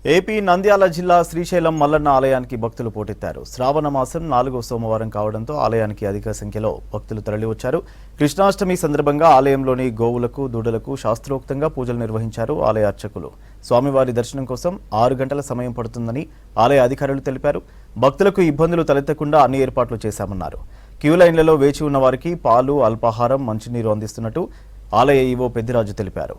AP Nandyal జిల్లా శ్రీశైలం మల్లన్న ఆలయానికి భక్తులు పోటెత్తారు. శ్రావణ మాసం 4వ సోమవారం కావడంతో ఆలయానికి అధిక సంఖ్యలో భక్తులు తరలివచ్చారు. కృష్ణాష్టమి సందర్భంగా ఆలయంలోని గోవులకు, దూడలకు శాస్త్రోక్తంగా పూజలు నిర్వహించారు ఆలయ అర్చకులు. స్వామివారి దర్శనం కోసం 6 గంటల సమయం పడుతుందని ఆలయ అధికారులు తెలిపారు. భక్తులకు ఇబ్బందులు తలెత్తకుండా అన్ని ఏర్పాట్లు చేశామన్నారు. క్యూ లైన్లలో వేచి ఉన్న వారికి పాలు, అల్పాహారం, మంచినీరు అందిస్తున్నట్టు ఆలయ ఈవో పెద్దిరాజు తెలిపారు.